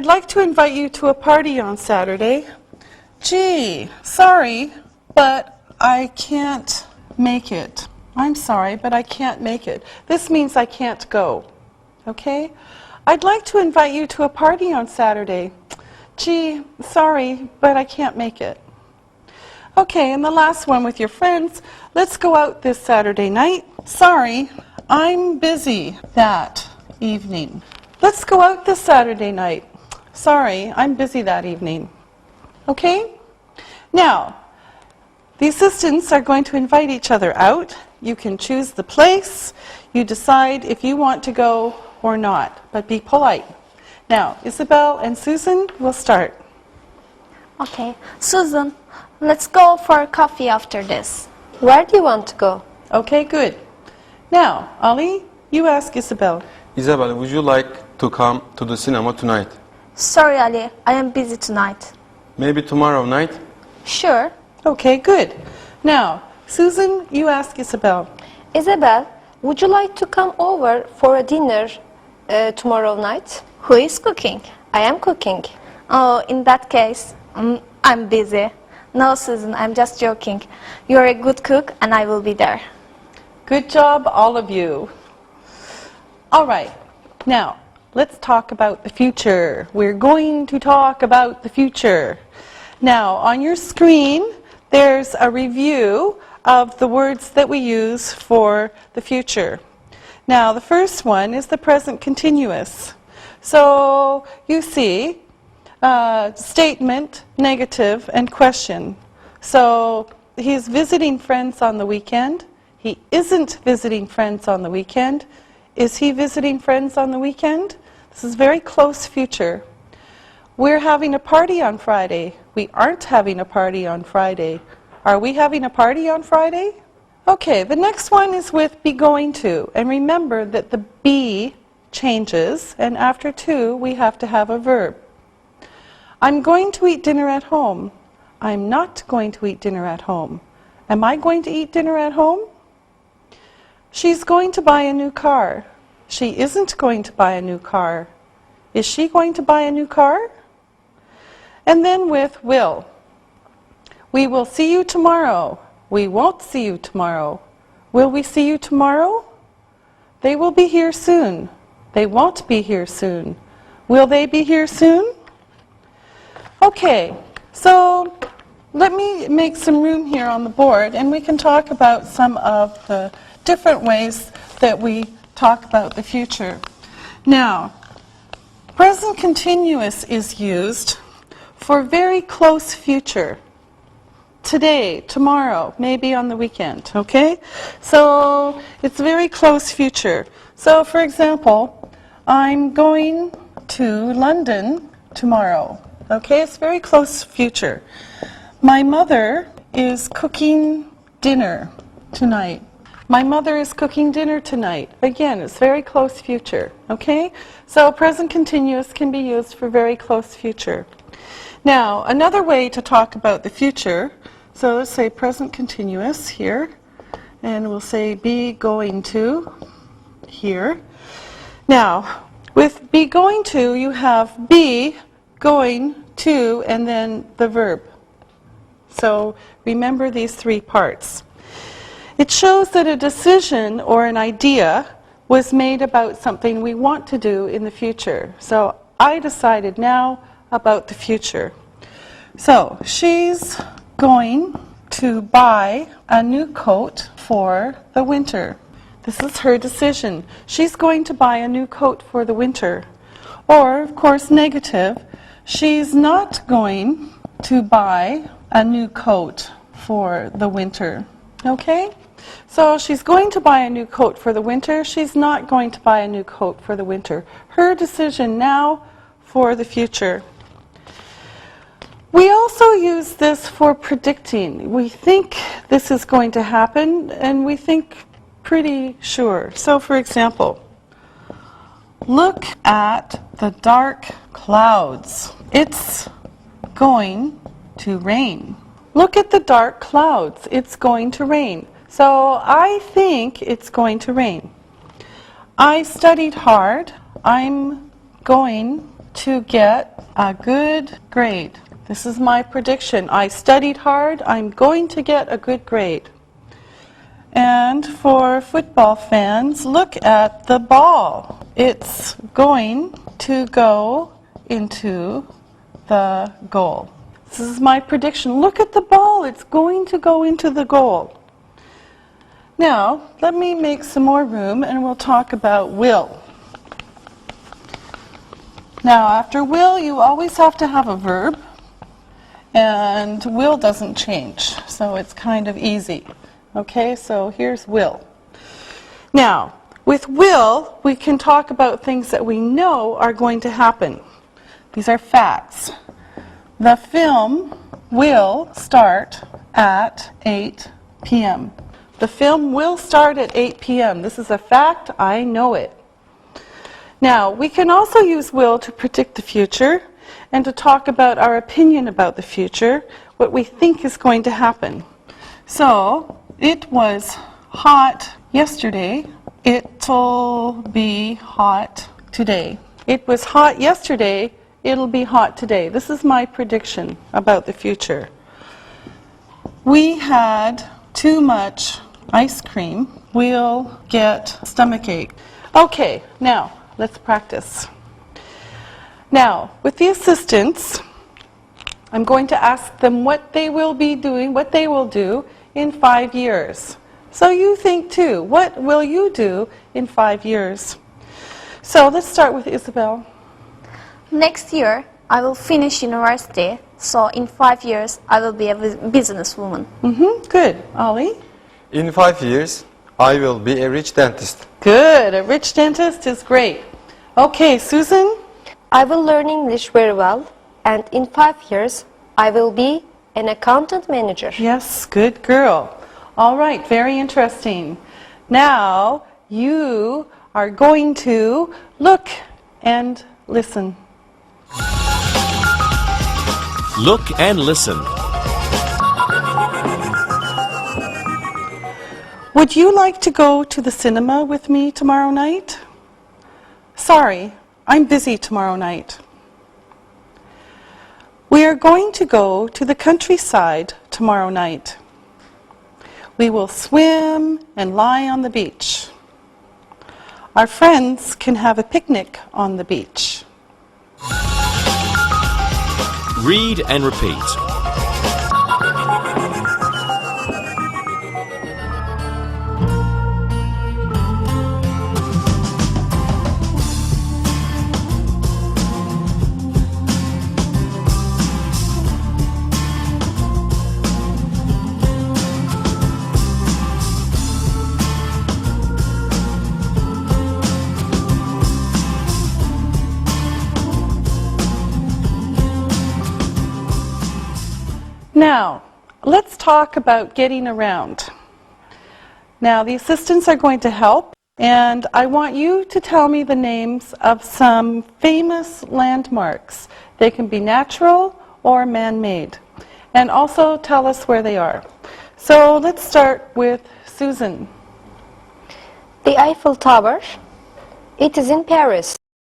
I'd like to invite you to a party on Saturday. Gee, sorry, but I can't make it. I'm sorry, but I can't make it. This means I can't go. Okay? I'd like to invite you to a party on Saturday. Gee, sorry, but I can't make it. Okay, and the last one with your friends. Let's go out this Saturday night. Sorry, I'm busy that evening. Let's go out this Saturday night. Sorry, I'm busy that evening. Okay? Now, the assistants are going to invite each other out. You can choose the place. You decide if you want to go or not, but be polite. Now, Isabel and Susan will start. Okay, Susan, let's go for coffee after this. Where do you want to go? Okay, good. Now, Ali, you ask Isabel. Isabel, would you like to come to the cinema tonight? Sorry, Ali, I am busy tonight. Maybe tomorrow night? Sure. Okay, good. Now, Susan, you ask Isabel. Isabel, would you like to come over for a dinner tomorrow night? Who is cooking? I am cooking. Oh, in that case, I'm busy. No, Susan, I'm just joking. You're a good cook and I will be there. Good job, all of you. All right, now, let's talk about the future. We're going to talk about the future. Now, on your screen, there's a review of the words that we use for the future. Now, the first one is the present continuous. So, you see, statement, negative, and question. So, he's visiting friends on the weekend. He isn't visiting friends on the weekend. Is he visiting friends on the weekend? This is very close future. We're having a party on Friday. We aren't having a party on Friday. Are we having a party on Friday? Okay, the next one is with be going to. And remember that the be changes, and after to, we have to have a verb. I'm going to eat dinner at home. I'm not going to eat dinner at home. Am I going to eat dinner at home? She's going to buy a new car. She isn't going to buy a new car. Is she going to buy a new car? And then with will. We will see you tomorrow. We won't see you tomorrow. Will we see you tomorrow? They will be here soon. They won't be here soon. Will they be here soon? Okay, so let me make some room here on the board and we can talk about some of the different ways that we talk about the future. Now, present continuous is used for very close future. Today, tomorrow, maybe on the weekend, okay? So it's very close future. So for example, I'm going to London tomorrow. Okay, it's very close future. My mother is cooking dinner tonight. My mother is cooking dinner tonight. Again, it's very close future, okay? So present continuous can be used for very close future. Now, another way to talk about the future, so let's say present continuous here, and we'll say be going to here. Now, with be going to, you have be, going to, and then the verb. So remember these three parts. It shows that a decision or an idea was made about something we want to do in the future. So I decided now about the future. So she's going to buy a new coat for the winter. This is her decision. She's going to buy a new coat for the winter. Or, of course, negative. She's not going to buy a new coat for the winter. Okay? So she's going to buy a new coat for the winter. She's not going to buy a new coat for the winter. Her decision now for the future. We also use this for predicting. We think this is going to happen, and we think pretty sure. So for example, look at the dark clouds. It's going to rain. Look at the dark clouds. It's going to rain. So I think it's going to rain. I studied hard. I'm going to get a good grade. This is my prediction. I studied hard. I'm going to get a good grade. And for football fans, look at the ball. It's going to go into the goal. This is my prediction. Look at the ball. It's going to go into the goal. Now, let me make some more room and we'll talk about will. Now, after will, you always have to have a verb, and will doesn't change, so it's kind of easy. Okay, so here's will. Now, with will, we can talk about things that we know are going to happen. These are facts. The film will start at 8 p.m. The film will start at 8 p.m. This is a fact. I know it. Now, we can also use will to predict the future and to talk about our opinion about the future, what we think is going to happen. So, it was hot yesterday. It'll be hot today. It was hot yesterday. It'll be hot today. This is my prediction about the future. We had too much ice cream. We'll get stomachache. Okay, now let's practice. Now, with the assistants, I'm going to ask them what they will be doing, what they will do in 5 years. So you think too, what will you do in 5 years? So let's start with Isabel. Next year, I will finish university, so in 5 years, I will be a businesswoman. Good. Ollie? In 5 years, I will be a rich dentist. Good. A rich dentist is great. Okay, Susan? I will learn English very well, and in 5 years, I will be an accountant manager. Yes, good girl. All right, very interesting. Now, you are going to look and listen. Look and listen. Would you like to go to the cinema with me tomorrow night? Sorry, I'm busy tomorrow night. We are going to go to the countryside tomorrow night. We will swim and lie on the beach. Our friends can have a picnic on the beach. Read and repeat. Now, let's talk about getting around. Now, the assistants are going to help, and I want you to tell me the names of some famous landmarks. They can be natural or man-made, and also tell us where they are. So let's start with Susan. The Eiffel Tower, it is in Paris.